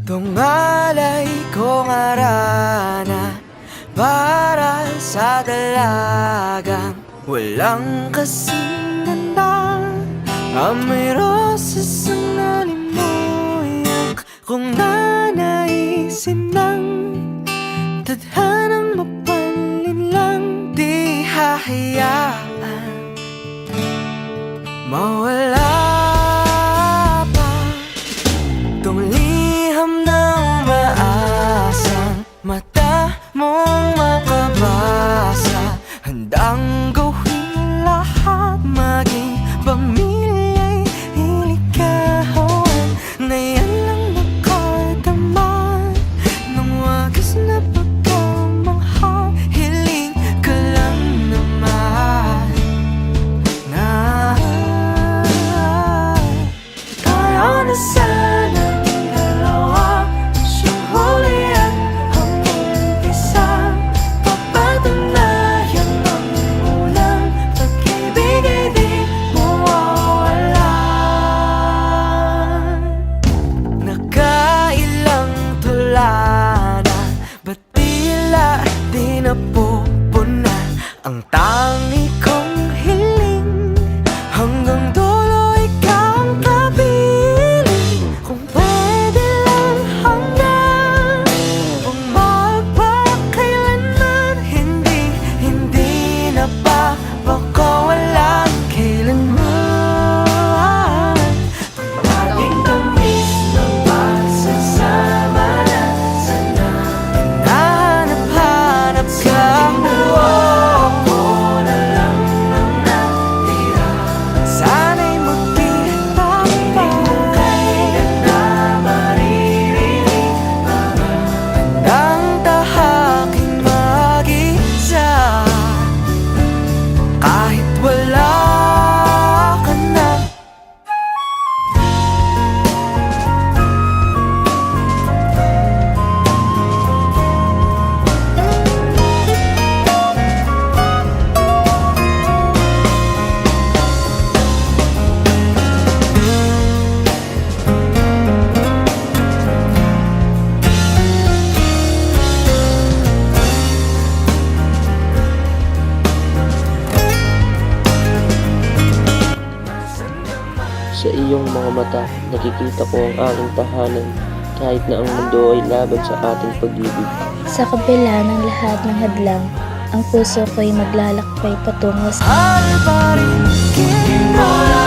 Tungalay kong arana para sa dalagang walang kasinanda. Amoy rosas ang nalimuyak kung nanaisin ng tadhanang mapalin lang. Di hahayaan mawala pa tong liham na umaasang mata mong makabasa. Handang gawin lahat, maging pamilya'y iligawan, na yan lang nakadama ng wagas na pagkamangha. Hiling ka lang naman na tayo na sana dalawa, siyang huli at ang umpisa. Papatunayan ang unang pag-ibig ay di mawawalan. Nakailang tula na, ba't tila di napupuna ang tangi kong hiling? Hanggang dulo ikaw ang kapiling. Kung pwede lang hanggang magpakailanman, hindi na papakawalan kailanman. Ating tamis ng pagsasama na sana hinahanap-hanap ka. Ako na lang ang natira, sana'y magkita pa. Kailan na maririnig ang tahaking mag-isa? Kahit wala ka na. Sa iyong mga mata, nakikita ko ang aking tahanan, kahit na ang mundo ay laban sa ating pag-ibig. Sa kabila ng lahat ng hadlang, ang puso ko'y maglalakbay patungo sa Mahal pa rin kita.